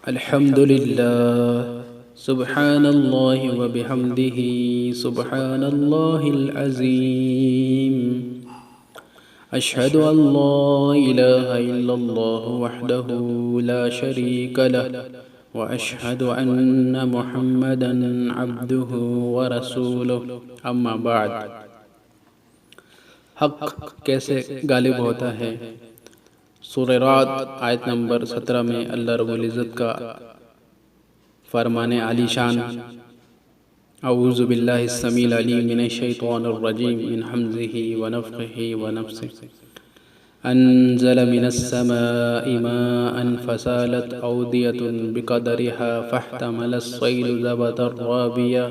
الحمد لله سبحان الله وبحمده سبحان الله العظيم أشهد أن لا إله إلا الله وحده لا شريك له وأشهد أن محمدا عبده ورسوله أما بعد حق کیسے غالب ہوتا ہے؟ سورہ رعد آیت نمبر 17 میں اللہ رب العزت کا فرمان عالی شان اعوذ باللہ السمیع العلیم من الشیطان الرجیم من حمزہ ونفخہ ونفثہ انزل من السماء ماء فسالت اودیة بقدرها فاحتمل الصیل زبدا رابیا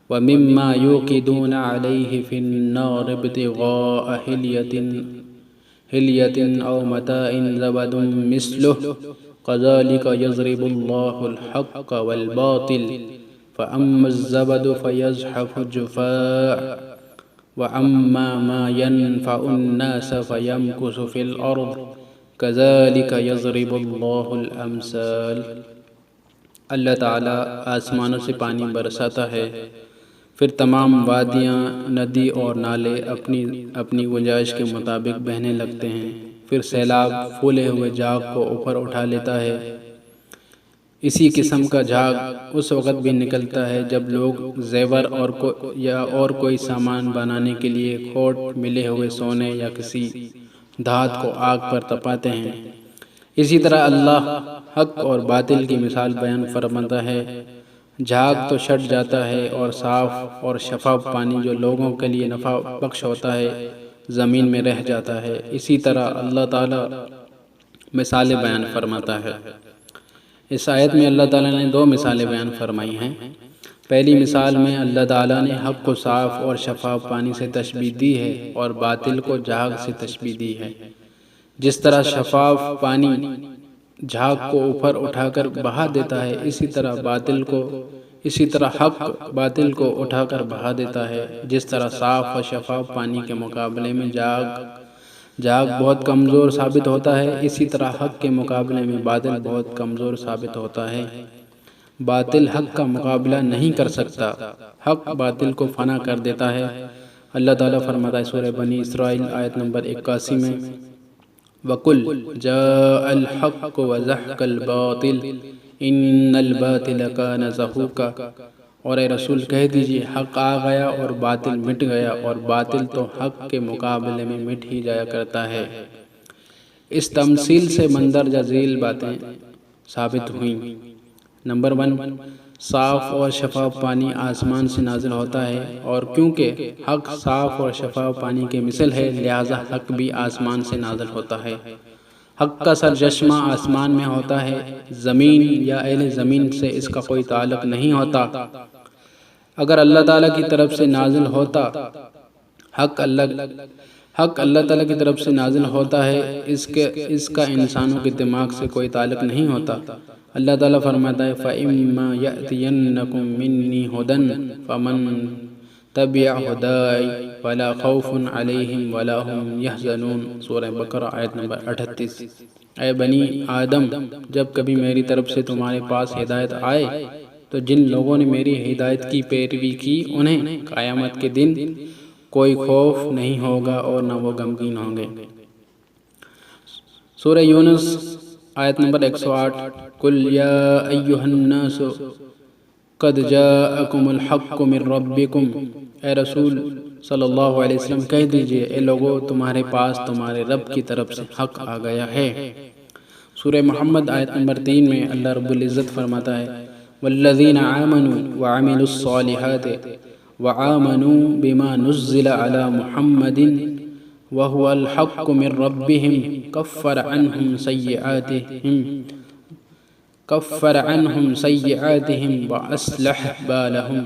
ومما يوقدون عليه في النار ابتغاء حلیة أو متاع زبد مثله كذلك يضرب الله الحق والباطل فأما الزبد فيزحف جفاء وأما ما ينفع الناس فيمكث في الأرض كذلك يضرب الله الأمثال۔ اللہ تعالیٰ آسمانوں سے پانی برساتا ہے، پھر تمام وادیاں، ندی اور نالے اپنی اپنی گنجائش کے مطابق بہنے لگتے ہیں، پھر سیلاب پھولے ہوئے جھاگ کو اوپر اٹھا لیتا ہے۔ اسی قسم کا جھاگ اس وقت بھی نکلتا ہے جب لوگ زیور اور کوئی سامان بنانے کے لیے کھوٹ ملے ہوئے سونے یا کسی دھات کو آگ پر تپاتے ہیں۔ اسی طرح اللہ حق اور باطل کی مثال بیان فرماتا ہے۔ جھاگ تو چھٹ جاتا ہے اور صاف اور شفاف پانی جو لوگوں کے لیے نفع بخش ہوتا ہے زمین میں رہ جاتا ہے۔ اسی طرح اللہ تعالیٰ مثالیں بیان فرماتا ہے۔ اس آیت میں اللہ تعالیٰ نے دو مثالیں بیان فرمائی ہیں۔ پہلی مثال میں اللہ تعالیٰ نے حق کو صاف اور شفاف پانی سے تشبیہ دی ہے اور باطل کو جھاگ سے تشبیہ دی ہے۔ جس طرح شفاف پانی جھاگ کو اوپر اٹھا کر بہا دیتا ہے، اسی طرح حق باطل کو اٹھا کر بہا دیتا ہے۔ جس طرح صاف و شفاف پانی کے مقابلے میں جھاگ بہت کمزور ثابت ہوتا ہے، اسی طرح حق کے مقابلے میں باطل بہت کمزور ثابت ہوتا ہے۔ باطل حق کا مقابلہ نہیں کر سکتا، حق باطل کو فنا کر دیتا ہے۔ اللہ تعالیٰ فرماتا ہے سورہ بنی اسرائیل آیت نمبر 81 میں وَقُلْ جَاءَ الْحَقُّ وَزَحْقَ الْبَاطِلِ إِنَّ الْبَاطِلَ كَانَ زَهُوقًا، اور اے رسول کہہ دیجئے حق آ گیا اور باطل مٹ گیا، اور باطل تو حق کے مقابلے میں مٹ ہی جایا کرتا ہے۔ اس تمثیل سے مندرجہ ذیل باتیں ثابت ہوئیں۔ نمبر 1، صاف اور شفاف پانی آسمان سے نازل ہوتا ہے، اور کیونکہ حق صاف اور شفاف پانی کے مثل ہے لہذا حق بھی آسمان سے نازل ہوتا ہے۔ حق کا سرچشمہ آسمان میں ہوتا ہے، زمین یا اہل زمین سے اس کا کوئی تعلق نہیں ہوتا۔ اگر اللہ تعالیٰ کی طرف سے نازل ہوتا حق اللہ تعالیٰ کی طرف سے نازل ہوتا ہے، اس کا انسانوں کے دماغ سے کوئی تعلق نہیں ہوتا۔ اللہ تعالیٰ فرماتا ہے فَإِمَّا يَأْتِيَنَّكُم مِّنِّي هُدًى فَمَن تَبِعَ هُدَايَ فَلَا خَوْفٌ عَلَيْهِمْ وَلَا هُمْ يَحْزَنُونَ۔ سورہ بقرہ آیت نمبر 38۔ اے بنی آدم، جب کبھی میری طرف سے تمہارے پاس ہدایت آئے تو جن لوگوں نے میری ہدایت کی پیروی کی انہیں قیامت کے دن کوئی خوف نہیں ہوگا اور نہ وہ غمگین ہوں گے۔ سورہ یونس آیت نمبر 108 قُلْ يَا أَيُّهَا النَّاسُ قَدْ جَاءَكُمُ الْحَقُّ مِنْ رَبِّكُمْ، اے رسول صلی اللہ علیہ وسلم کہہ دیجئے اے لوگو تمہارے پاس تمہارے رب کی طرف سے حق آ گیا ہے۔ سورہ محمد آیت نمبر 3 میں اللہ رب العزت فرماتا ہے وَالَّذِينَ آمَنُوا وَعَمِلُوا الصَّالِحَاتِ وَآمَنُوا بِمَا نُزِّلَ عَلَى مُحَمَّدٍ وَهُوَ الْحَقُّ مِنْ رَبِّهِمْ كَفَّرَ عَنْهُمْ سَيِّئَاتِهِمْ وَأَصْلَحَ بَالَهُمْ،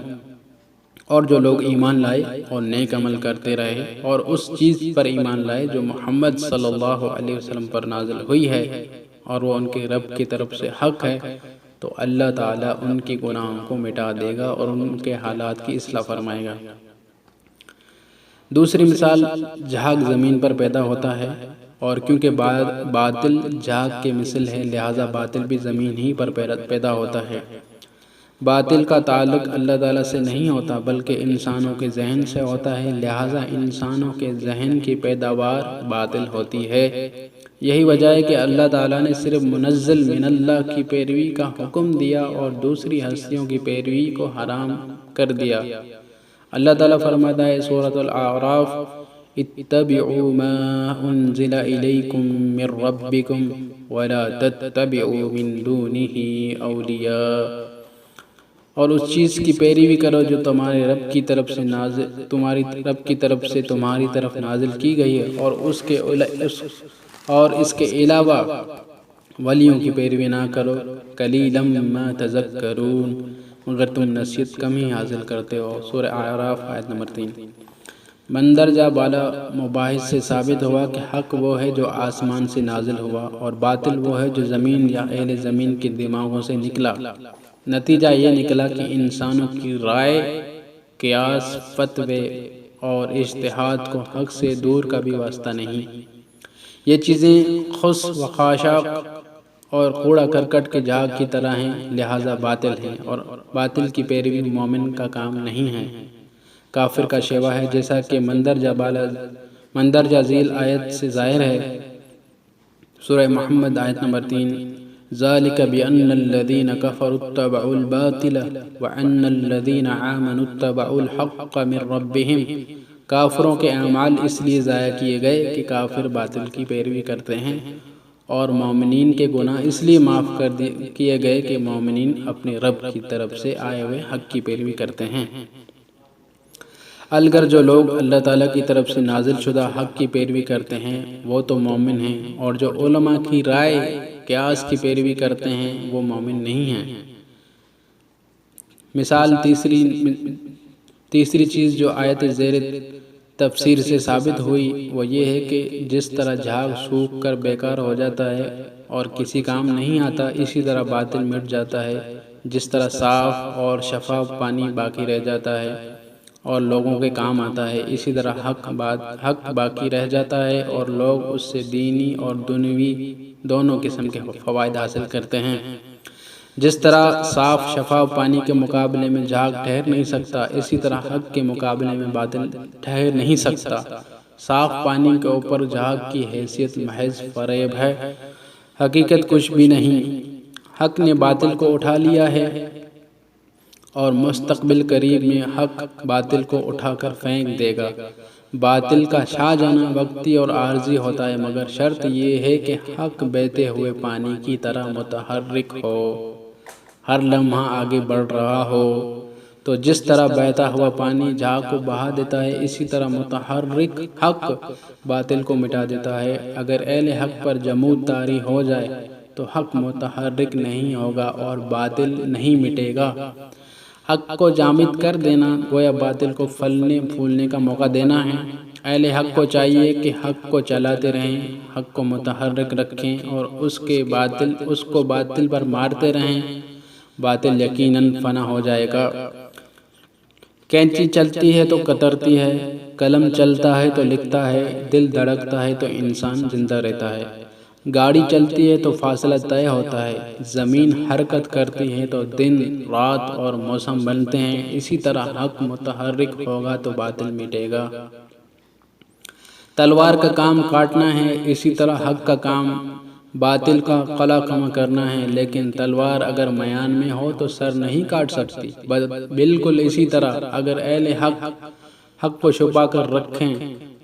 اور جو لوگ ایمان لائے اور نیک عمل کرتے رہے اور اس چیز پر ایمان لائے جو محمد صلی اللہ علیہ وسلم پر نازل ہوئی ہے اور وہ ان کے رب کی طرف سے حق ہے، تو اللہ تعالیٰ ان کی گناہوں کو مٹا دے گا اور ان کے حالات کی اصلاح فرمائے گا۔ دوسری مثال، جھاگ زمین پر پیدا ہوتا ہے اور کیونکہ باطل جھاگ کے مثل ہے، لہٰذا باطل بھی زمین ہی پر پیدا ہوتا ہے۔ باطل کا تعلق اللہ تعالیٰ سے نہیں ہوتا بلکہ انسانوں کے ذہن سے ہوتا ہے، لہٰذا انسانوں کے ذہن کی پیداوار باطل ہوتی ہے۔ یہی وجہ ہے کہ اللہ تعالیٰ نے صرف منزل من اللہ کی پیروی کا حکم دیا اور دوسری ہستیوں کی پیروی کو حرام کر دیا۔ اللہ تعالیٰ فرماتا ہے سورۃ الاعراف: اتبعوا ما انزل الیکم من ربکم ولا تتبعوا من دونہ اولیاء، اور اس چیز کی پیروی کرو جو تمہارے رب کی طرف سے تمہاری طرف نازل کی گئی ہے، اور اس کے علاوہ ولیوں کی پیروی نہ کرو۔ قلیلا ما تذکرون، مگر تم نصیحت کم ہی حاصل کرتے ہو۔ سورہ اعراف آیت نمبر 3۔ مندرجہ بالا مباحث سے ثابت ہوا کہ حق وہ ہے جو آسمان سے نازل ہوا، اور باطل وہ ہے جو زمین یا اہل زمین کے دماغوں سے نکلا۔ نتیجہ یہ نکلا کہ انسانوں کی رائے، قیاس، فتوے اور اجتہاد کو حق سے دور کا بھی واسطہ نہیں۔ یہ چیزیں خس و خاشاک اور کوڑا کرکٹ کے جھاگ کی طرح ہیں، لہٰذا باطل ہیں، اور باطل کی پیروی مومن کا کام نہیں ہے، کافر کا شیوا ہے، جیسا کہ مندرجہ ذیل آیت سے ظاہر ہے۔ سورہ محمد آیت نمبر 3: ذالک بأن الذین کفروا اتبعوا الباطل وأن الذین آمنوا اتبعوا الحق من ربہم۔ کافروں کے اعمال اس لیے ضائع کیے گئے کہ کافر باطل کی پیروی کرتے ہیں، اور مومنین کے گناہ اس لیے معاف کیے گئے کہ مومنین اپنے رب کی طرف سے آئے ہوئے حق کی پیروی کرتے ہیں۔ الگر جو لوگ اللہ تعالیٰ کی طرف سے نازل شدہ حق کی پیروی کرتے ہیں وہ تو مومن ہیں، اور جو علماء کی رائے، قیاس کی پیروی کرتے ہیں وہ مومن نہیں ہیں۔ مثال تیسری چیز جو آیت زیر تفسیر سے ثابت ہوئی وہ یہ ہے کہ جس طرح جھاگ سوکھ کر بیکار ہو جاتا ہے اور کسی کام نہیں آتا، اسی طرح باطل مٹ جاتا ہے۔ جس طرح صاف اور شفاف پانی باقی رہ جاتا ہے اور لوگوں کے کام آتا ہے، اسی طرح حق باقی رہ جاتا ہے اور لوگ اس سے دینی اور دنیوی دونوں قسم کے فوائد حاصل کرتے ہیں۔ جس طرح صاف شفاف پانی کے مقابلے میں جھاگ ٹھہر نہیں سکتا، اسی طرح حق کے مقابلے میں باطل ٹھہر نہیں سکتا۔ صاف پانی کے اوپر جھاگ کی حیثیت محض فریب ہے، حقیقت کچھ بھی نہیں۔ حق نے باطل کو اٹھا لیا ہے اور مستقبل قریب میں حق باطل کو اٹھا کر پھینک دے گا۔ باطل کا چھا جانا وقتی اور عارضی ہوتا ہے، مگر شرط یہ ہے کہ حق بہتے ہوئے پانی کی طرح متحرک ہو، ہر لمحہ آگے بڑھ رہا ہو۔ تو جس طرح بہتا ہوا پانی جھاگ کو بہا دیتا ہے، اسی طرح متحرک حق باطل کو مٹا دیتا ہے۔ اگر اہل حق پر جمود طاری ہو جائے تو حق متحرک نہیں ہوگا اور باطل نہیں مٹے گا۔ حق کو جامد کر دینا گویا باطل کو پھلنے پھولنے کا موقع دینا ہے۔ اہل حق کو چاہیے کہ حق کو چلاتے رہیں، حق کو متحرک رکھیں اور اس کو باطل پر مارتے رہیں۔ باطل یقیناً فنا ہو جائے گا۔ کینچی چلتی ہے تو کترتی ہے، قلم چلتا ہے تو لکھتا ہے، دل دھڑکتا ہے تو انسان زندہ رہتا ہے۔ گاڑی چلتی ہے تو فاصلہ طے ہوتا ہے، زمین حرکت کرتی ہے تو دن، رات اور موسم بنتے ہیں، اسی طرح حق متحرک ہوگا تو باطل مٹے گا۔ تلوار کا کام کاٹنا ہے، اسی طرح حق کا کام باطل کا قلع کما کرنا ہے، لیکن تلوار اگر میان میں ہو تو سر نہیں کاٹ سکتی۔ بالکل اسی طرح اگر اہل حق کو چھپا کر رکھیں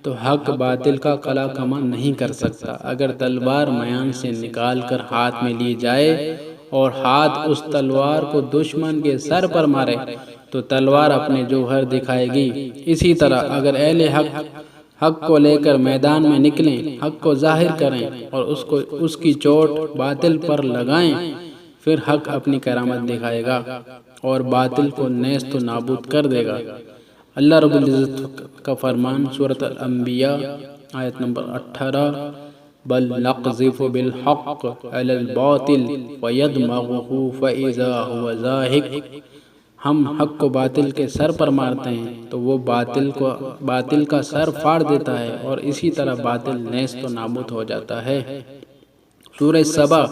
تو حق باطل کا قلع کما نہیں کر سکتا۔ اگر تلوار میان سے نکال کر ہاتھ میں لی جائے اور ہاتھ اس تلوار کو دشمن کے سر پر مارے تو تلوار اپنے جوہر دکھائے گی۔ اسی طرح اگر اہل حق کو لے کر میدان میں نکلیں، حق کو ظاہر کریں اور اس کی چوٹ باطل پر لگائیں، پھر حق اپنی کرامت دکھائے گا اور باطل کو نیست و نابود کر دے گا۔ اللہ رب العزت کا فرمان سورۃ الانبیاء آیت نمبر 18: بل نقذف بالحق علی الباطل فیدمغہ فاذا هو زاہق۔ ہم حق کو باطل کے سر پر مارتے ہیں تو وہ باطل کا سر پھاڑ دیتا ہے اور اسی طرح باطل نیست و نابود ہو جاتا ہے۔ سورہ سبا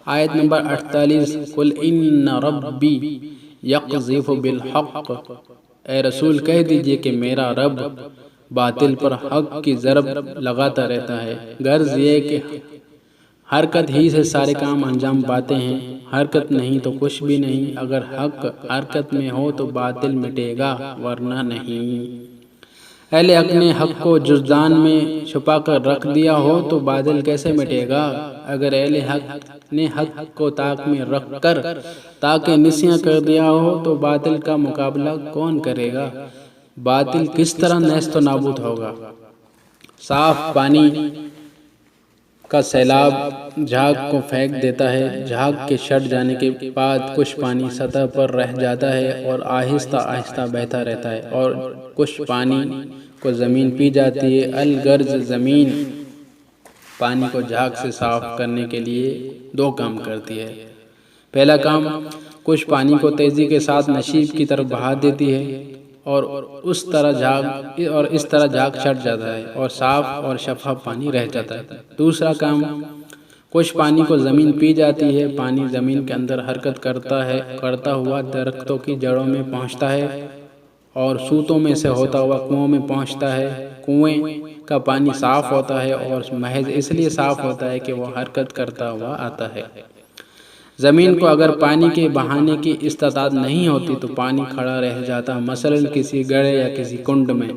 آیت نمبر 48 قل ان ربی یقذف بالحق، اے رسول کہہ دیجئے کہ میرا رب باطل پر حق کی ضرب لگاتا رہتا ہے۔ غرض یہ کہ حرکت ہی سے سارے کام انجام پاتے ہیں، حرکت نہیں تو کچھ بھی نہیں۔ اگر حق حرکت میں ہو تو باطل مٹے گا ورنہ نہیں۔ اہل حق نے حق کو جزدان میں چھپا کر رکھ دیا ہو تو باطل کیسے مٹے گا؟ اگر اہل حق نے حق کو طاق میں رکھ کر تاکہ نسیاں کر دیا ہو تو باطل کا مقابلہ کون کرے گا؟ باطل کس طرح نیست و نابود ہوگا؟ صاف پانی کا سیلاب جھاگ کو پھینک دیتا ہے، جھاگ کے چھٹ جانے کے بعد کچھ پانی سطح پر رہ جاتا ہے اور آہستہ آہستہ بہتا رہتا ہے، اور کچھ پانی کو زمین پی جاتی ہے۔ الغرض زمین پانی کو جھاگ سے صاف کرنے کے لیے دو کام کرتی ہے۔ پہلا کام، کچھ پانی کو تیزی کے ساتھ نشیب کی طرف بہا دیتی ہے اور اس طرح جھاگ چھٹ جاتا ہے اور صاف اور شفاف پانی رہ جاتا ہے۔ دوسرا کام، کچھ پانی کو زمین پی جاتی ہے۔ پانی زمین کے اندر حرکت کرتا ہوا درختوں کی جڑوں میں پہنچتا ہے اور سوتوں میں سے ہوتا ہوا کنووں میں پہنچتا ہے۔ کنویں کا پانی صاف ہوتا ہے اور محض اس لیے صاف ہوتا ہے کہ وہ حرکت کرتا ہوا آتا ہے۔ زمین کو اگر پانی کے بہانے کی استطاعت نہیں ہوتی تو پانی کھڑا رہ جاتا، مثلاً کسی گڑھے یا کسی کنڈ میں۔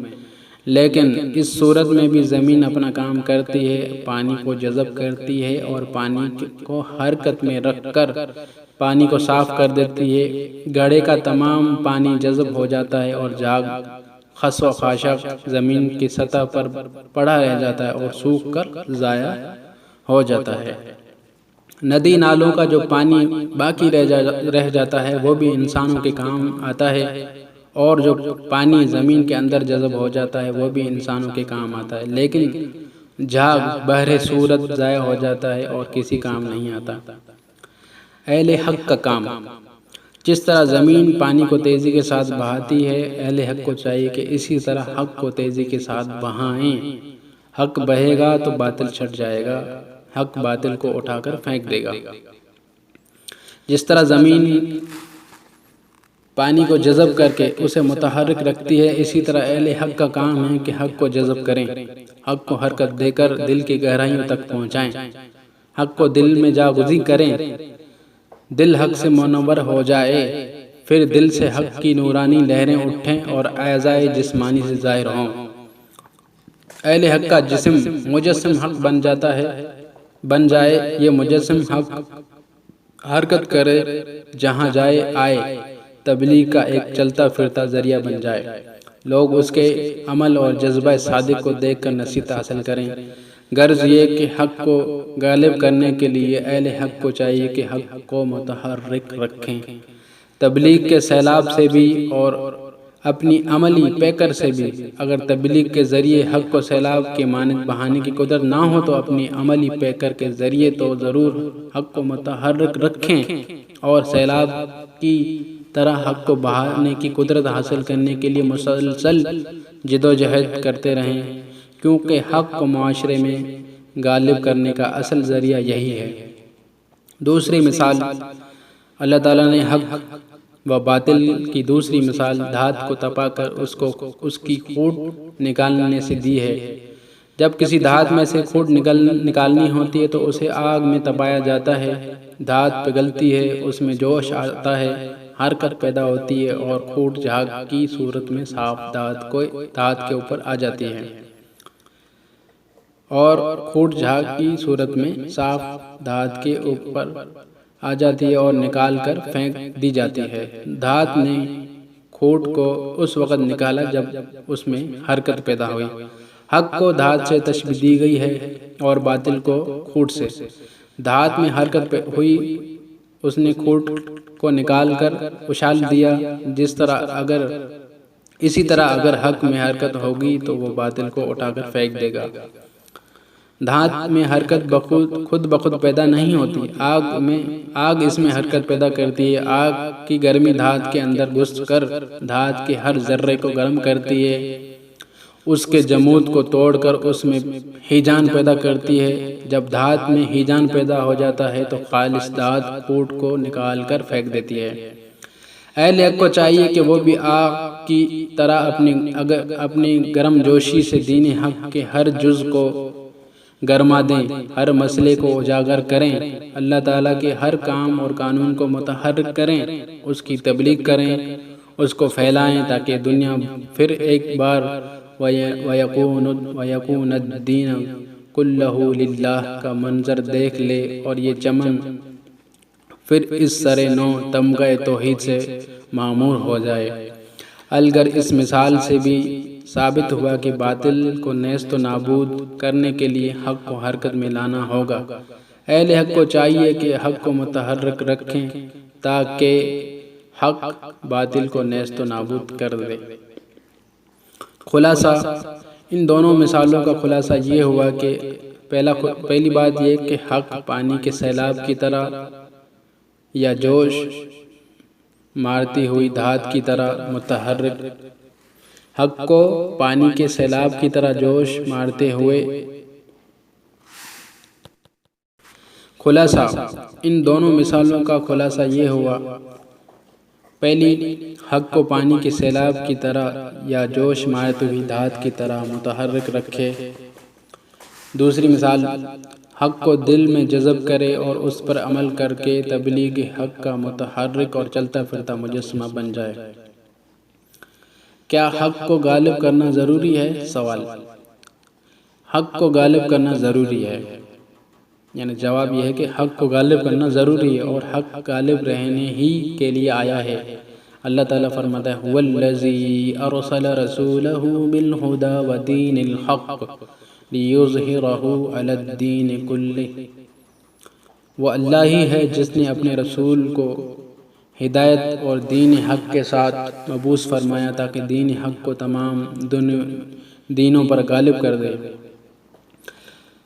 لیکن اس صورت میں بھی زمین اپنا کام کرتی ہے، پانی کو جذب کرتی ہے اور پانی کو حرکت میں رکھ کر پانی کو صاف کر دیتی ہے۔ گڑھے کا تمام پانی جذب ہو جاتا ہے اور جھاگ خس و خاشاک زمین کی سطح پر پڑا رہ جاتا ہے اور سوکھ کر ضائع ہو جاتا ہے۔ ندی نالوں کا جو پانی باقی رہ جاتا ہے وہ بھی انسانوں کے کام آتا ہے، اور جو پانی زمین کے اندر جذب ہو جاتا ہے وہ بھی انسانوں کے کام آتا ہے، لیکن جھاگ بہر صورت ضائع ہو جاتا ہے اور کسی کام نہیں آتا۔ اہل حق کا کام، جس طرح زمین پانی کو تیزی کے ساتھ بہاتی ہے، اہل حق کو چاہیے کہ اسی طرح حق کو تیزی کے ساتھ بہائیں۔ حق بہے گا تو باطل چھٹ جائے گا، حق باطل کو اٹھا کر پھینک دے گا۔ جس طرح زمین پانی کو جذب کر کے اسے متحرک رکھتی ہے، اسی طرح اہل حق کا کام ہے کہ حق کو جذب کریں، حق کو حرکت دے کر دل کی گہرائیوں تک پہنچائیں، حق کو دل میں جاگزی کریں، دل حق سے منور ہو جائے، پھر دل سے حق کی نورانی لہریں اٹھیں اور اعضائے جسمانی سے ظاہر ہوں۔ اہل حق کا جسم مجسم حق بن جائے، یہ مجسم حق حرکت کرے، جہاں جائے آئے، تبلیغ کا ایک چلتا پھرتا ذریعہ بن جائے، لوگ اس کے عمل اور جذبہ صادق کو دیکھ کر نصیحت حاصل کریں۔ غرض یہ کہ حق کو غالب کرنے کے لیے اہل حق کو چاہیے کہ حق کو متحرک رکھیں، تبلیغ کے سیلاب سے بھی اور اپنی عملی پیکر سے بھی۔ اگر تبلیغ کے ذریعے حق کو سیلاب کے مانند بہانے کی قدرت نہ ہو تو اپنی عملی پیکر کے ذریعے تو ضرور حق کو متحرک رکھیں اور سیلاب کی طرح حق کو بہانے کی قدرت حاصل کرنے کے لیے مسلسل جدوجہد کرتے رہیں، کیونکہ حق کو معاشرے میں غالب کرنے کا اصل ذریعہ یہی ہے۔ دوسری مثال، اللہ تعالیٰ نے حق و باطل کی دوسری مثال دھات کو تپا کر اس کی کھوٹ نکالنے سے دی ہے۔ جب کسی دھات میں سے کھوٹ نکالنی ہوتی ہے تو اسے آگ میں تپایا جاتا ہے، دھات پگھلتی ہے، اس میں جوش آتا ہے، حرکت پیدا ہوتی ہے اور کھوٹ جھاگ کی صورت میں صاف دھات کے اوپر آ جاتی ہے، اور کھوٹ جھاگ کی صورت میں صاف دھات کے اوپر آ جاتی ہے اور نکال کر پھینک دی جاتی ہے۔ دھات نے کھوٹ کو اس وقت نکالا جب اس میں حرکت پیدا ہوئی۔ حق کو دھات سے تشبیہ دی گئی ہے اور باطل کو کھوٹ سے۔ دھات میں حرکت ہوئی، اس نے کھوٹ کو نکال کر اچھال دیا، اسی طرح اگر حق میں حرکت ہوگی تو وہ باطل کو اٹھا کر پھینک دے گا۔ دھات میں حرکت خود بخود پیدا نہیں ہوتی، آگ اس میں حرکت پیدا کرتی ہے۔ آگ کی گرمی دھات کے اندر گھس کر دھات کے ہر ذرے کو گرم کرتی ہے، اس کے جمود کو توڑ کر اس میں ہیجان پیدا کرتی ہے۔ جب دھات میں ہیجان پیدا ہو جاتا ہے تو خالص دھات کوٹ کو نکال کر پھینک دیتی ہے۔ اہل حق کو چاہیے کہ وہ بھی آگ کی طرح اپنی گرم جوشی سے دین حق کے ہر جز کو گرما دیں، ہر مسئلے کو اجاگر کریں، اللہ تعالیٰ کے ہر کام اور قانون کو متحرک کریں، اس کی تبلیغ کریں، اس کو پھیلائیں تاکہ دنیا پھر ایک بار وَيَكُونَ الدِّينُ كُلُّهُ لِلَّهِ کا منظر دیکھ لے اور یہ چمن پھر اس سر نو تمغہ توحید سے معمور ہو جائے۔ الگر اس مثال سے بھی ثابت ہوا کہ باطل کو نیست و نابود کرنے کے لیے حق کو حرکت میں لانا ہوگا۔ اہل حق کو چاہیے کہ حق کو متحرک رکھیں تاکہ حق باطل کو نیست و نابود کر دے۔ خلاصہ، ان دونوں مثالوں کا خلاصہ یہ ہوا کہ پہلی بات یہ کہ حق پانی کے سیلاب کی طرح یا جوش مارتی ہوئی دھات کی طرح متحرک، حق کو پانی کے سیلاب کی طرح جوش مارتے ہوئے۔ خلاصہ، ان دونوں مثالوں کا خلاصہ یہ ہوا، پہلی، حق کو پانی کے سیلاب کی طرح یا جوش مارتی ہوئی دھات کی طرح متحرک رکھے۔ دوسری مثال، حق کو دل میں جذب کرے اور اس پر عمل کر کے تبلیغ حق کا متحرک اور چلتا پھرتا مجسمہ بن جائے۔ کیا حق کو غالب کرنا ضروری ہے؟ سوال، حق کو غالب کرنا ضروری ہے، یعنی جواب یہ ہے کہ حق کو غالب کرنا ضروری ہے اور حق غالب رہنے ہی کے لیے آیا ہے۔ اللہ تعالیٰ فرماتا ہے هُوَ الَّذِي أَرْسَلَ رَسُولَهُ بِالْهُدَى وَدِينِ الْحَقِّ لِيُظْهِرَهُ عَلَى الدِّينِ كُلِّهِ، وہ اللہ ہی ہے جس نے اپنے رسول کو ہدایت اور دین حق کے ساتھ مبعوث فرمایا تاکہ دین حق کو تمام دینوں پر غالب کر دے۔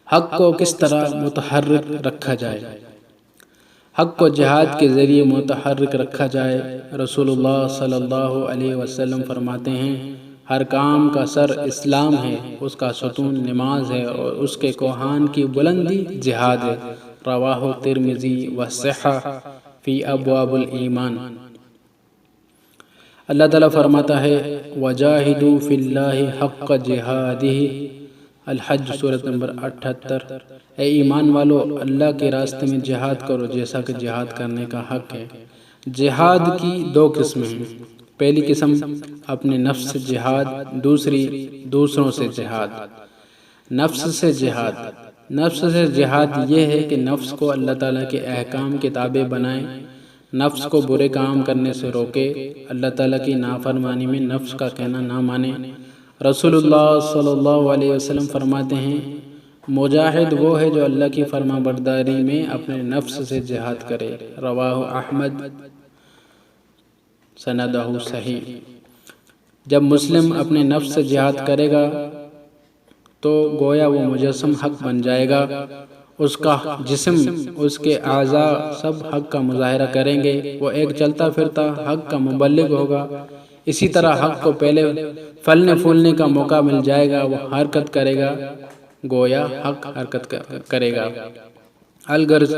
حق کو کس طرح متحرک رکھا جائے؟ حق کو جہاد کے ذریعے متحرک رکھا جائے۔ رسول اللہ صلی اللہ علیہ وسلم فرماتے ہیں، ہر کام کا سر اسلام ہے، اس کا ستون نماز ہے اور اس کے کوہان کی بلندی جہاد ہے۔ رواہ ترمذی وصححہ فی ابواب الایمان۔ اللہ تعالیٰ فرماتا ہے وجاہدوا فی اللہ حق جہادہ، الحج سورۃ نمبر 78۔ اے ایمان والو، اللہ کے راستے میں جہاد کرو جیسا کہ جہاد کرنے کا حق ہے۔ جہاد کی دو قسمیں ہیں، پہلی قسم اپنے نفس سے جہاد، دوسری دوسروں سے جہاد۔ نفس سے جہاد، نفس سے جہاد یہ ہے کہ نفس کو اللہ تعالیٰ کے احکام کے تابع بنائے، نفس کو برے کام کرنے سے روکے، اللہ تعالیٰ کی نافرمانی میں نفس کا کہنا نہ مانے۔ رسول اللہ صلی اللہ علیہ وسلم فرماتے ہیں، مجاہد وہ ہے جو اللہ کی فرما برداری میں اپنے نفس سے جہاد کرے۔ رواہ احمد، سندہ صحیح۔ جب مسلم اپنے نفس سے جہاد کرے گا تو گویا وہ مجسم حق بن جائے گا، اس کا جسم، اس کے اعضاء سب حق کا مظاہرہ کریں گے، وہ ایک چلتا پھرتا حق کا مبلغ ہوگا۔ اسی طرح حق کو پہلے پھلنے پھولنے کا موقع مل جائے گا، وہ حرکت کرے گا، گویا حق حرکت کرے گا۔ الغرض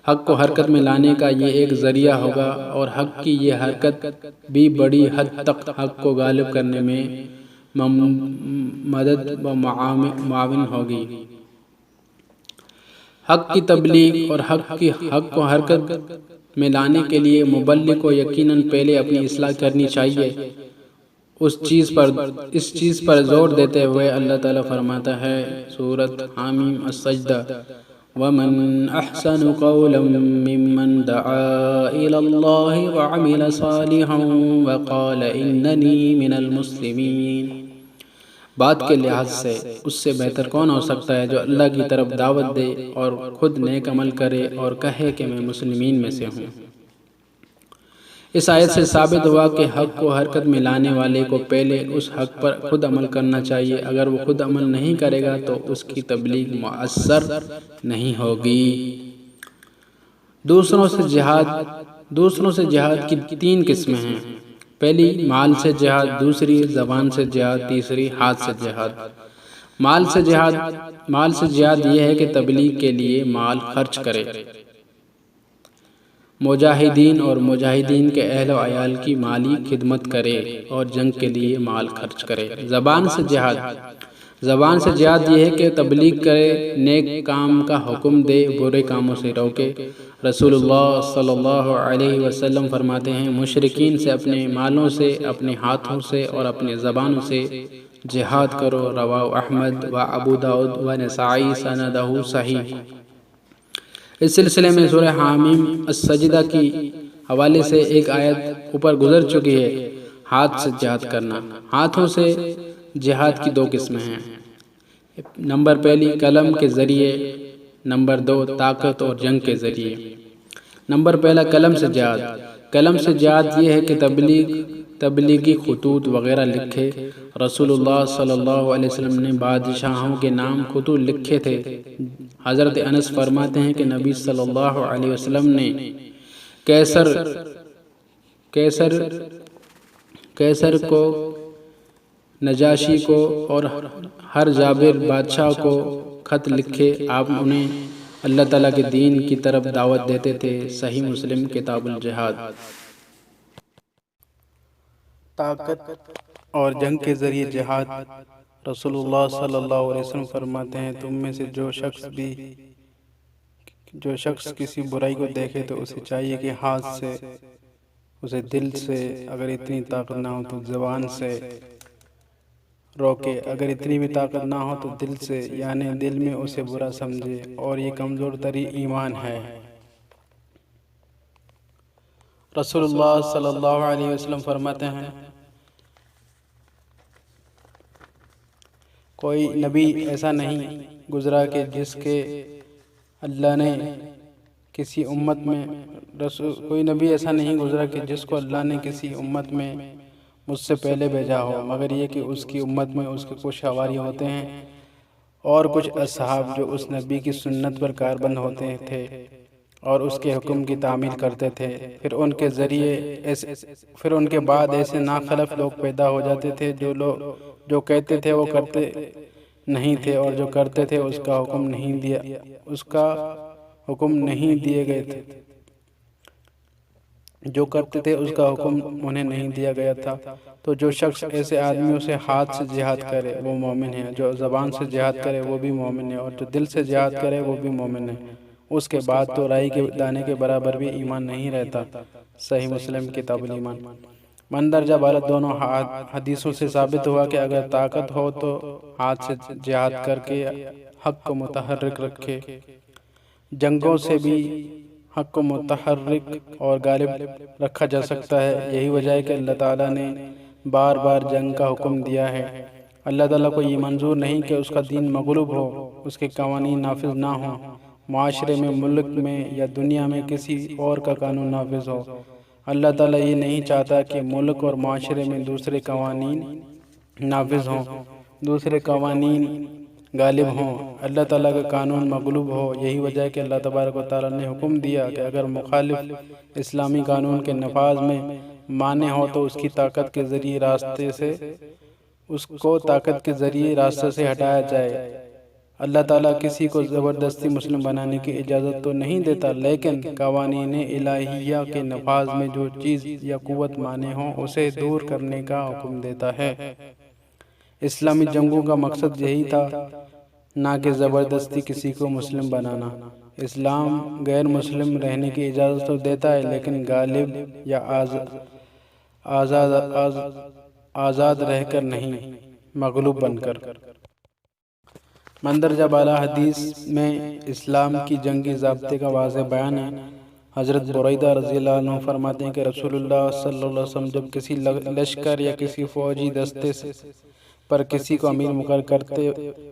حق کو حرکت میں لانے کا یہ ایک ذریعہ ہوگا اور حق کی یہ حرکت بھی بڑی حد تک حق کو غالب کرنے میں مدد و معاون ہوگی۔ حق کی تبلیغ اور حق کو حرکت میں لانے کے لیے مبلغ کو یقیناً پہلے اپنی اصلاح کرنی چاہیے۔ اس چیز پر زور دیتے ہوئے اللہ تعالیٰ فرماتا ہے سورۃ حامیم السجدہ، وَمَنْ أَحْسَنُ قَوْلًا مِّمَّنْ دَعَا إِلَى اللَّهِ وَعَمِلَ صَالِحًا وَقَالَ إِنَّنِي مِنَ الْمُسْلِمِينَ۔ بات کے لحاظ سے اس سے بہتر کون ہو سکتا ہے جو اللہ کی طرف دعوت دے اور خود نیک عمل کرے اور کہے کہ میں مسلمین میں سے ہوں۔ اس آیت سے ثابت ہوا کہ حق کو حرکت میں لانے والے کو پہلے اس حق پر خود عمل کرنا چاہیے۔ اگر وہ خود عمل نہیں کرے گا تو اس کی تبلیغ مؤثر نہیں ہوگی۔ دوسروں سے جہاد کی 3 قسمیں ہیں۔ پہلی مال سے جہاد، دوسری زبان سے جہاد، تیسری ہاتھ سے جہاد۔ مال سے جہاد یہ ہے کہ تبلیغ کے لیے مال خرچ کرے، مجاہدین اور مجاہدین کے اہل و عیال کی مالی خدمت کرے اور جنگ کے لیے مال خرچ کرے۔ زبان سے جہاد یہ ہے کہ تبلیغ کرے، نیک کام کا حکم دے، برے کاموں سے روکے۔ رسول اللہ صلی اللہ علیہ وسلم فرماتے ہیں، مشرکین سے اپنے مالوں سے، اپنے ہاتھوں سے اور اپنے زبانوں سے جہاد کرو۔ رواہ احمد و ابو داؤد و نسائی، سندہ صحیح۔ اس سلسلے میں سورہ حامیم السجدہ کی حوالے سے ایک آیت اوپر گزر چکی ہے۔ ہاتھ سے جہاد کرنا۔ ہاتھوں سے جہاد کی 2 قسمیں ہیں۔ نمبر پہلی قلم کے ذریعے، نمبر 2 طاقت اور جنگ کے ذریعے۔ نمبر پہلا قلم سے جہاد۔ قلم سے جہاد یہ ہے کہ تبلیغی خطوط وغیرہ لکھے۔ رسول اللہ صلی اللہ علیہ وسلم نے بادشاہوں کے نام خطوط لکھے تھے۔ حضرت انس فرماتے ہیں کہ نبی صلی اللہ علیہ وسلم نے کیسر کو، نجاشی کو اور ہر جابر بادشاہ کو خط لکھے۔ آپ انہیں اللہ تعالیٰ کے دین کی طرف دعوت دیتے تھے۔ صحیح مسلم کتاب الجہاد۔ طاقت اور جنگ کے ذریعے جہاد۔ رسول اللہ صلی اللہ علیہ وسلم فرماتے ہیں، تم میں سے جو شخص کسی برائی کو دیکھے تو اسے چاہیے کہ ہاتھ سے، اسے دل سے، اگر اتنی طاقت نہ ہو تو زبان سے روکے، اگر اتنی بھی طاقت نہ ہو تو دل سے، یعنی دل میں اسے برا سمجھے، اور یہ کمزور ترین ایمان ہے۔ رسول اللہ صلی اللہ علیہ وسلم فرماتے ہیں، کوئی نبی ایسا نہیں گزرا کہ جس کے اللہ نے کسی امت میں جس کو اللہ نے کسی امت میں مجھ سے پہلے بھیجا ہو، مگر یہ کہ اس کی امت میں اس کے کچھ حواری ہوتے ہیں اور کچھ اصحاب جو اس نبی کی سنت پر کاربند ہوتے تھے اور اس کے حکم کی تعمیل کرتے تھے۔ پھر ان کے بعد ایسے ناخلف لوگ پیدا ہو جاتے تھے جو کہتے تھے وہ کرتے نہیں تھے، اور جو کرتے تھے اس کا حکم نہیں دیے گئے تھے، جو کرتے تھے اس کا حکم انہیں نہیں دیا گیا تھا۔ تو جو شخص ایسے آدمیوں سے ہاتھ سے جہاد کرے وہ مومن ہے، جو زبان سے جہاد کرے وہ بھی مومن ہے، اور جو دل سے جہاد کرے وہ بھی مومن ہے۔ اس کے بعد تو رائی کے دانے کے برابر بھی ایمان نہیں رہتا۔ صحیح مسلم کتاب الایمان۔ مندرجہ بالا دونوں حدیثوں سے ثابت ہوا کہ اگر طاقت ہو تو ہاتھ سے جہاد کر کے حق کو متحرک رکھے۔ جنگوں سے بھی حق کو متحرک اور غالب رکھا جا سکتا ہے۔ یہی وجہ ہے کہ اللہ تعالیٰ نے بار بار جنگ کا حکم دیا ہے۔ اللہ تعالیٰ کو یہ منظور نہیں کہ اس کا دین مغلوب ہو، اس کے قوانین نافذ نہ ہوں، معاشرے میں، ملک میں یا دنیا میں کسی اور کا قانون نافذ ہو۔ اللہ تعالیٰ یہ نہیں چاہتا کہ ملک اور معاشرے میں دوسرے قوانین نافذ ہوں، دوسرے قوانین غالب ہوں، اللہ تعالیٰ کا قانون مغلوب ہو۔ یہی وجہ ہے کہ اللہ تبارک و تعالیٰ نے حکم دیا کہ اگر مخالف اسلامی قانون کے نفاذ میں مانع ہو تو اس کو طاقت کے ذریعے راستے سے ہٹایا جائے۔ اللہ تعالیٰ کسی کو زبردستی مسلم بنانے کی اجازت تو نہیں دیتا، لیکن قوانین الہیہ کے نفاذ میں جو چیز یا قوت مانع ہو اسے دور کرنے کا حکم دیتا ہے۔ اسلامی جنگوں کا مقصد یہی تھا، نہ کہ زبردستی کسی کو مسلم بنانا۔ اسلام غیر مسلم رہنے کی اجازت تو دیتا ہے، لیکن غالب یا آزاد رہ کر نہیں، مغلوب بن کر۔ مندرجہ بالا حدیث میں اسلام کی جنگی ضابطے کا واضح بیان ہے۔ حضرت بریدہ رضی اللہ عنہ فرماتے ہیں کہ رسول اللہ صلی اللہ علیہ وسلم جب کسی لشکر یا کسی فوجی دستے پر کسی کو امیر مقرر کرتے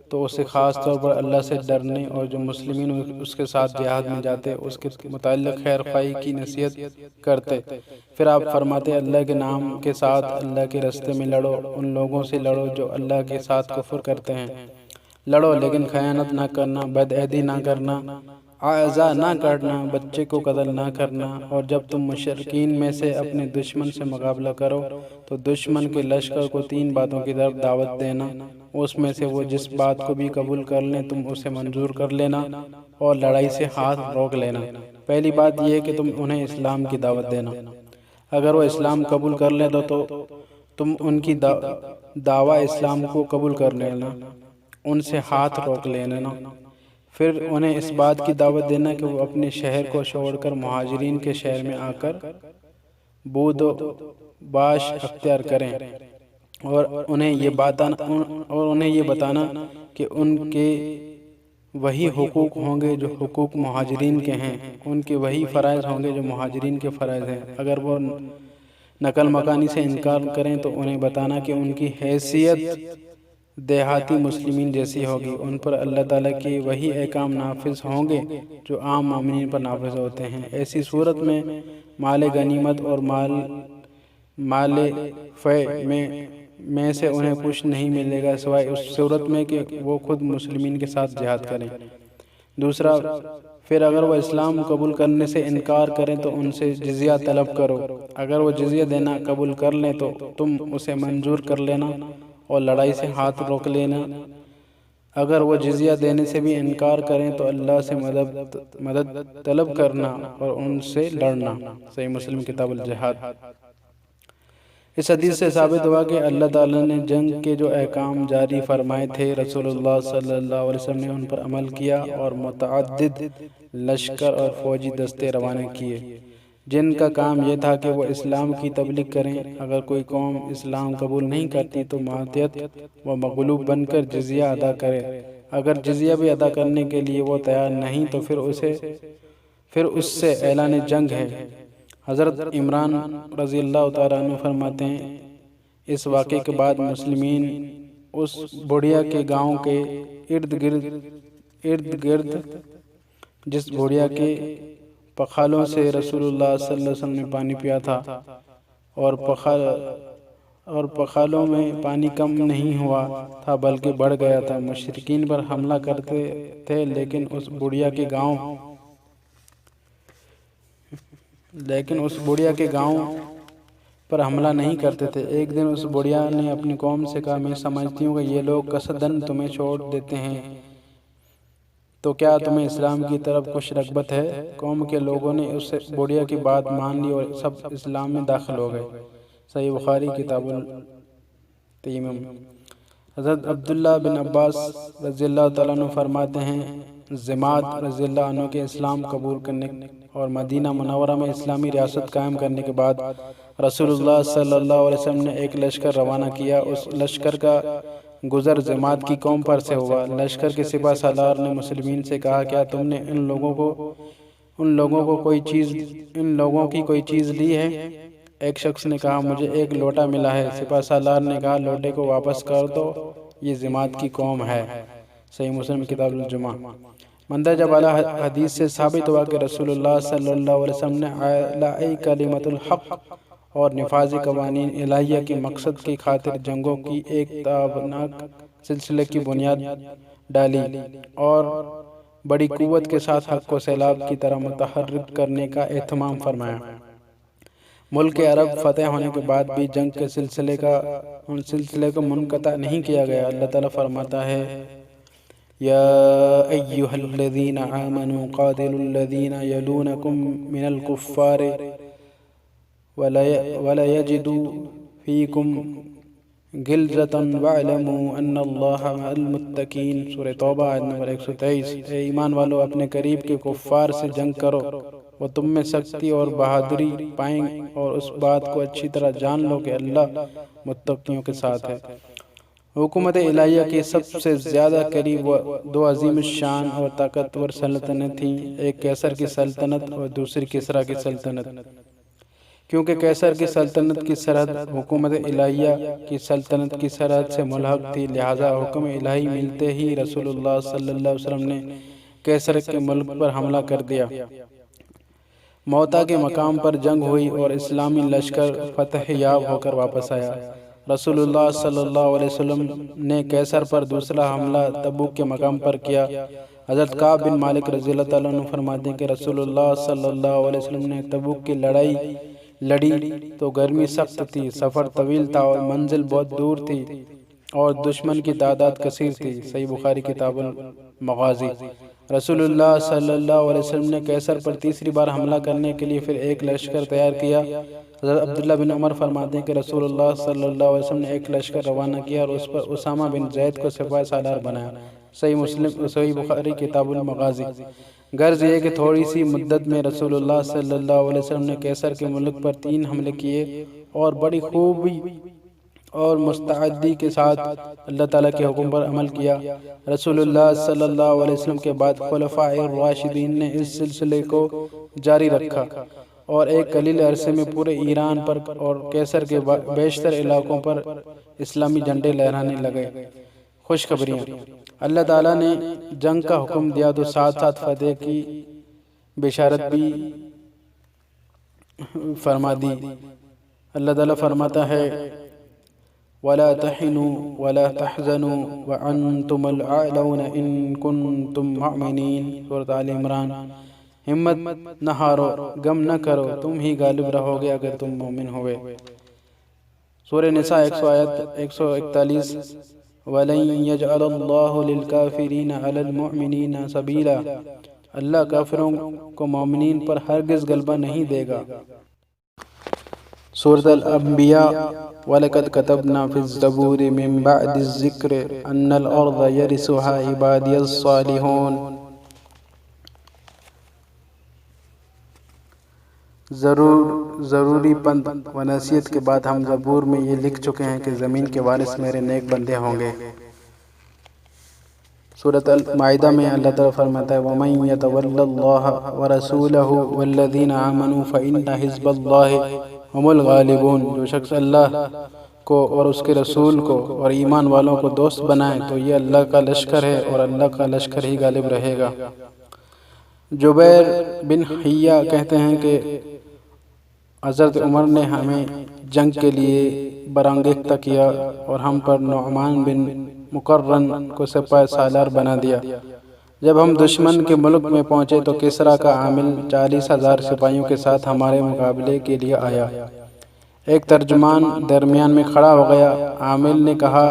تو اسے خاص طور پر اللہ سے ڈرنے اور جو مسلمین اس کے ساتھ جہاد میں جاتے اس کے متعلق خیر خواہی کی نصیحت کرتے۔ پھر آپ فرماتے اللہ کے نام کے ساتھ اللہ کے راستے میں لڑو، ان لوگوں سے لڑو جو اللہ کے ساتھ کفر کرتے ہیں، لڑو لیکن خیانت نہ کرنا، بدعہدی نہ کرنا، اعضاء نہ کاٹنا، بچے کو قتل نہ کرنا، اور جب تم مشرکین میں سے اپنے دشمن سے مقابلہ کرو تو دشمن کے لشکر کو 3 باتوں کی طرف دعوت دینا، اس میں سے وہ جس بات کو بھی قبول کر لیں تم اسے منظور کر لینا اور لڑائی سے ہاتھ روک لینا۔ پہلی بات یہ ہے کہ تم انہیں اسلام کی دعوت دینا، اگر وہ اسلام قبول کر لیں تو تم ان کی دعویٰ اسلام کو قبول کر لینا، ان سے ہاتھ روک لینا، پھر انہیں اس بات کی دعوت دینا کہ وہ اپنے شہر کو چھوڑ کر مہاجرین کے شہر میں آ کر بود و باش اختیار کریں، اور انہیں یہ بتانا کہ ان کے وہی حقوق ہوں گے جو حقوق مہاجرین کے ہیں، ان کے وہی فرائض ہوں گے جو مہاجرین کے فرائض ہیں۔ اگر وہ نقل مکانی سے انکار کریں تو انہیں بتانا کہ ان کی حیثیت دیہاتی مسلمین جیسی ہوگی، ان پر اللہ تعالیٰ کی وہی احکام نافذ ہوں گے جو عام مومنین پر نافذ ہوتے ہیں۔ ایسی صورت میں مال غنیمت اور مال فے میں سے انہیں کچھ نہیں ملے گا سوائے اس صورت میں کہ وہ خود مسلمین کے ساتھ جہاد کریں۔ دوسرا، پھر اگر وہ اسلام قبول کرنے سے انکار کریں تو ان سے جزیہ طلب کرو، اگر وہ جزیہ دینا قبول کر لیں تو تم اسے منظور کر لینا اور لڑائی سے ہاتھ روک لینا، اگر وہ جزیہ دینے سے بھی انکار کریں تو اللہ سے مدد طلب کرنا اور ان سے لڑنا۔ صحیح مسلم کتاب الجہاد۔ اس حدیث سے ثابت ہوا کہ اللہ تعالیٰ نے جنگ کے جو احکام جاری فرمائے تھے رسول اللہ صلی اللہ علیہ وسلم نے ان پر عمل کیا اور متعدد لشکر اور فوجی دستے روانہ کیے جن کا کام یہ تھا کہ وہ اسلام کی تبلیغ کریں۔ اگر کوئی قوم اسلام قبول نہیں کرتی تو معطیت و مغلوب بن کر جزیہ ادا کرے، اگر جزیہ بھی ادا کرنے کے لیے وہ تیار نہیں تو پھر اس سے اعلان جنگ ہے۔ حضرت عمران رضی اللہ تعالیٰ عنہ فرماتے ہیں اس واقعے کے بعد مسلمین اس بڑھیا کے گاؤں کے ارد گرد جس بڑھیا کے پخالوں سے رسول اللہ صلی اللہ علیہ وسلم نے پانی پیا تھا اور پخالوں میں پانی کم نہیں ہوا تھا بلکہ بڑھ گیا تھا، مشرکین پر حملہ کرتے تھے لیکن اس بڑھیا کے گاؤں پر حملہ نہیں کرتے تھے۔ ایک دن اس بڑھیا نے اپنی قوم سے کہا میں سمجھتی ہوں کہ یہ لوگ قصداً تمہیں چھوڑ دیتے ہیں، تو کیا تمہیں اسلام کی طرف کچھ رغبت ہے؟ قوم کے لوگوں نے اس بڑھیا کی بات مان لی اور سب اسلام میں داخل ہو گئے۔ صحیح بخاری کتاب التیمم۔ حضرت عبداللہ بن عباس رضی اللہ تعالیٰ عنہ فرماتے ہیں زماد رضی اللہ عنہ کے اسلام قبول کرنے اور مدینہ منورہ میں اسلامی ریاست قائم کرنے کے بعد رسول اللہ صلی اللہ علیہ وسلم نے ایک لشکر روانہ کیا۔ اس لشکر کا گزر زماد کی قوم پر سے ہوا۔ لشکر کے سپہ سالار نے مسلمین سے کہا کیا تم نے ان لوگوں کی کوئی چیز لی ہے؟ ایک شخص نے کہا مجھے ایک لوٹا ملا ہے۔ سپہ سالار نے کہا لوٹے کو واپس کر دو، یہ زماد کی قوم ہے۔ صحیح مسلم کتاب الجمعہ۔ مندرجہ بالا حدیث سے ثابت ہوا کہ رسول اللہ صلی اللہ علیہ وسلم نے اعلاء کلمت الحق اور نفاذ قوانین الہیہ کے مقصد کی خاطر جنگوں کی ایک تابناک سلسلے کی بنیاد ڈالی اور بڑی قوت کے ساتھ حق کو سیلاب کی طرح متحرک کرنے کا اہتمام فرمایا۔ ملک عرب فتح ہونے کے بعد بھی جنگ کے سلسلے کو منقطع نہیں کیا گیا۔ اللہ تعالیٰ فرماتا ہے یا ایہا الذین آمنوا قاتلوا الذین یلونکم من الکفار وَلَيَجِدُوا فِيكُمْ غِلْظَةً وَاعْلَمُوا أَنَّ اللَّهَ مَعَ الْمُتَّقِينَ۔ سورہ توبہ آیت نمبر 123۔ اے ایمان والو اپنے قریب کے کفار سے جنگ کرو، وہ تم میں سختی اور بہادری پائیں اور اس بات کو اچھی طرح جان لو کہ اللہ متقیوں کے ساتھ ہے۔ حکومت الہیہ کے سب سے زیادہ قریب دو عظیم الشان اور طاقتور سلطنت تھیں، ایک کیسر کی سلطنت اور دوسری کسریٰ کی سلطنت۔ کیونکہ قیصر کی سلطنت کی سرحد حکومت الہیہ کی سلطنت کی سرحد سے ملحق تھی، لہذا حکم الہی ملتے ہی رسول اللہ صلی اللہ علیہ وسلم نے قیصر کے ملک پر حملہ کر دیا۔ موتا کے مقام پر جنگ ہوئی اور اسلامی لشکر فتح یاب ہو کر واپس آیا۔ رسول اللہ صلی اللہ علیہ وسلم نے قیصر پر دوسرا حملہ تبوک کے مقام پر کیا۔ حضرت کعب بن مالک رضی اللہ تعالیٰ عنہ فرماتے ہیں کہ رسول اللہ صلی اللہ علیہ وسلم نے تبوک کی لڑائی لڑی تو گرمی سخت تھی، سفر طویل تھا اور منزل بہت دور تھی اور دشمن کی تعداد کثیر تھی۔ صحیح بخاری کتاب المغازی۔ رسول اللہ صلی اللہ علیہ وسلم نے قیصر پر تیسری بار حملہ کرنے کے لیے پھر ایک لشکر تیار کیا۔ حضرت عبداللہ بن عمر فرماتے ہیں کہ رسول اللہ صلی اللہ علیہ وسلم نے ایک لشکر روانہ کیا اور اس پر اسامہ بن زید کو سپاہ سالار بنایا۔ صحیح بخاری کتاب المغازی۔ غرض یہ کہ تھوڑی سی مدت میں رسول اللہ صلی اللہ علیہ وسلم نے قیصر کے ملک پر 3 حملے کیے اور بڑی خوبی اور مستعدی کے ساتھ اللہ تعالیٰ کے حکم پر عمل کیا۔ رسول اللہ صلی اللہ علیہ وسلم کے بعد خلفاء الراشدین نے اس سلسلے کو جاری رکھا اور ایک قلیل عرصے میں پورے ایران پر اور قیصر کے بیشتر علاقوں پر اسلامی جھنڈے لہرانے لگے۔ خوشخبریاں: اللہ تعالیٰ نے جنگ کا حکم دیا تو ساتھ ساتھ فتح کی بشارت بھی فرما دی۔ اللہ تعالیٰ فرماتا ہے وَلَا تَحِنُوا وَلَا تَحْزَنُوا وَأَنْتُمُ الْأَعْلَوْنَ إِن كُنتُم مُّؤْمِنِينَ سورۃ آل عمران۔ ہمت نہ ہارو، غم نہ کرو، تم ہی غالب رہو گے اگر تم مومن ہوئے۔ سورہ نساء 141۔ وَلَن يَجْعَلَ اللَّهُ لِلْكَافِرِينَ عَلَى الْمُؤْمِنِينَ سَبِيلًا، اللہ کافروں کو مومنین پر ہرگز غلبہ نہیں دے گا۔ سورۃ الانبیاء وَلَقَدْ كَتَبْنَا فِي الزَّبُورِ مِن بَعْدِ الذِّكْرِ أَنَّ الْأَرْضَ يَرِثُهَا عِبَادِيَ الصَّالِحُونَ۔ ضروری پند و نصیحت کے بعد ہم زبور میں یہ لکھ چکے ہیں کہ زمین کے وارث میرے نیک بندے ہوں گے۔ سورۃ المائدہ میں اللہ تعالیٰ فرماتا ہے وَمَن يَتَوَلَّ اللَّهَ وَرَسُولَهُ وَالَّذِينَ آمَنُوا فَإِنَّ حِزْبَ اللَّهِ هُمُ الْغَالِبُونَ، جو شخص اللہ کو اور اس کے رسول کو اور ایمان والوں کو دوست بنائے تو یہ اللہ کا لشکر ہے اور اللہ کا لشکر ہی غالب رہے گا۔ جبیر بن حیہ کہتے ہیں کہ حضرت عمر نے ہمیں جنگ کے لیے برانگیختہ کیا اور ہم پر نعمان بن مقرن کو سپاہ سالار بنا دیا۔ جب ہم دشمن کے ملک میں پہنچے تو کسریٰ کا عامل 40,000 سپاہیوں کے ساتھ ہمارے مقابلے کے لیے آیا۔ ایک ترجمان درمیان میں کھڑا ہو گیا۔ عامل نے کہا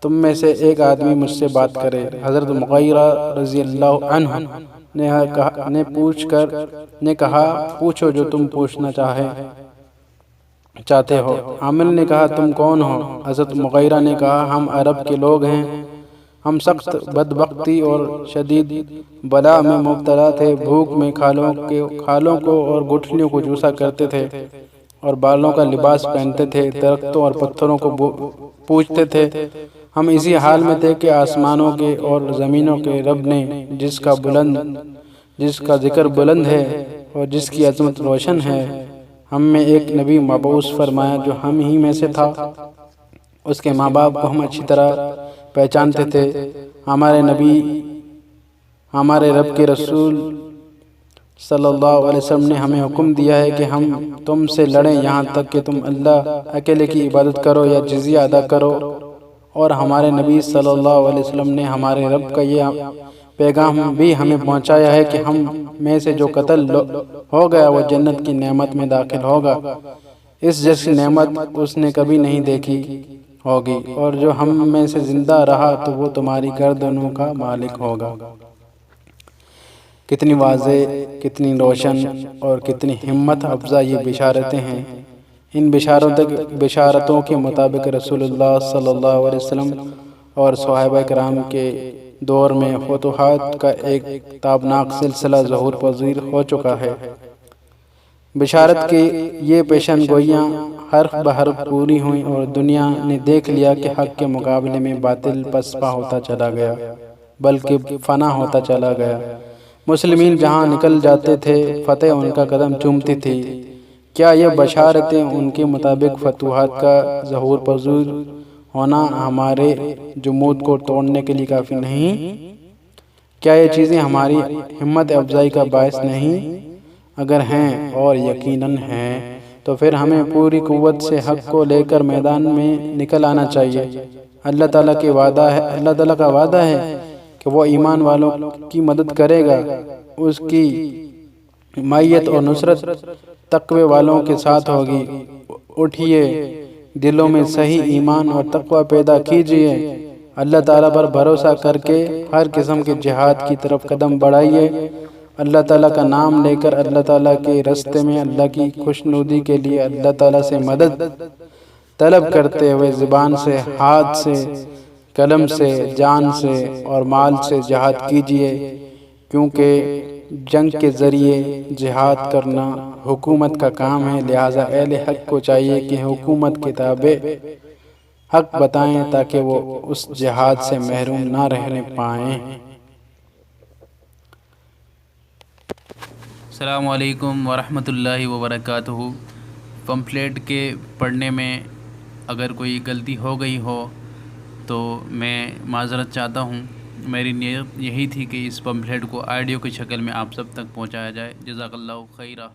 تم میں سے ایک آدمی مجھ سے بات کرے۔ حضرت مغیرہ رضی اللہ عنہ نے کہا پوچھو جو تم پوچھنا چاہتے ہو۔ عامل نے کہا تم کون ہو؟ حضرت مغیرہ نے کہا ہم عرب کے لوگ ہیں، ہم سخت بدبختی اور شدید بلا میں مبتلا تھے، بھوک میں کھالوں کو اور گٹھلیوں کو جوسا کرتے تھے اور بالوں کا لباس پہنتے تھے، درختوں اور پتھروں کو پوجتے تھے۔ ہم اسی حال میں تھے کہ آسمانوں کے اور زمینوں کے رب نے جس کا ذکر بلند ہے اور جس کی عظمت روشن ہے، ہم میں ایک نبی مبعوث فرمایا جو ہم ہی میں سے تھا۔ اس کے ماں باپ کو ہم اچھی طرح پہچانتے تھے۔ ہمارے نبی ہمارے رب کے رسول صلی اللہ علیہ وسلم نے ہمیں حکم دیا ہے کہ ہم تم سے لڑیں یہاں تک کہ تم اللہ اکیلے کی عبادت کرو یا جزیہ ادا کرو، اور ہمارے نبی صلی اللہ علیہ وسلم نے ہمارے رب کا یہ پیغام بھی ہمیں پہنچایا ہے کہ ہم میں سے جو قتل ہو گیا وہ جنت کی نعمت میں داخل ہوگا، اس جیسی نعمت اس نے کبھی نہیں دیکھی ہوگی، اور جو ہم میں سے زندہ رہا تو وہ تمہاری گردنوں کا مالک ہوگا۔ کتنی واضح، کتنی روشن اور کتنی ہمت افزا یہ بشارتیں ہیں۔ ان بشارتوں کے مطابق رسول اللہ صلی اللہ علیہ وسلم اور صحابہ کرام کے دور میں فتوحات کا ایک تابناک سلسلہ ظہور پذیر ہو چکا ہے۔ بشارت کی یہ پیشن گوئیاں حرف بحرف پوری ہوئیں اور دنیا نے دیکھ لیا کہ حق کے مقابلے میں باطل پسپا ہوتا چلا گیا، بلکہ فنا ہوتا چلا گیا۔ مسلمین جہاں نکل جاتے تھے فتح ان کا قدم چومتی تھی۔ کیا یہ بشارتیں ان کے مطابق فتوحات کا ظہور پذیر ہونا ہمارے جمود کو توڑنے کے لیے کافی نہیں؟ کیا یہ چیزیں ہماری ہمت افزائی کا باعث نہیں؟ اگر ہیں اور یقیناً ہیں تو پھر ہمیں پوری قوت سے حق کو لے کر میدان میں نکل آنا چاہیے۔ اللہ تعالیٰ کا وعدہ ہے کہ وہ ایمان والوں کی مدد کرے گا، اس کی مائیت اور نصرت تقوی والوں کے ساتھ ہوگی۔ اٹھیے، دلوں میں صحیح ایمان اور تقوی پیدا کیجیے، اللہ تعالیٰ پر بھروسہ کر کے ہر قسم کے جہاد کی طرف قدم بڑھائیے، اللہ تعالیٰ کا نام لے کر اللہ تعالیٰ کے راستے میں اللہ کی خوشنودی کے لیے اللہ تعالیٰ سے مدد طلب کرتے ہوئے زبان سے، ہاتھ سے، قلم سے، جان سے اور مال سے جہاد کیجیے، کیونکہ جنگ کے ذریعے جہاد کرنا حکومت کا کام ہے، لہٰذا اہل حق کو چاہیے کہ حکومت کے تابع حق بتائیں تاکہ وہ اس جہاد سے محروم نہ رہنے پائیں۔ السلام علیکم ورحمۃ اللہ وبرکاتہ۔ پمفلیٹ کے پڑھنے میں اگر کوئی غلطی ہو گئی ہو تو میں معذرت چاہتا ہوں۔ میری نیت یہی تھی کہ اس پمفلیٹ کو آڈیو کی شکل میں آپ سب تک پہنچایا جائے۔ جزاک اللہ خیرہ۔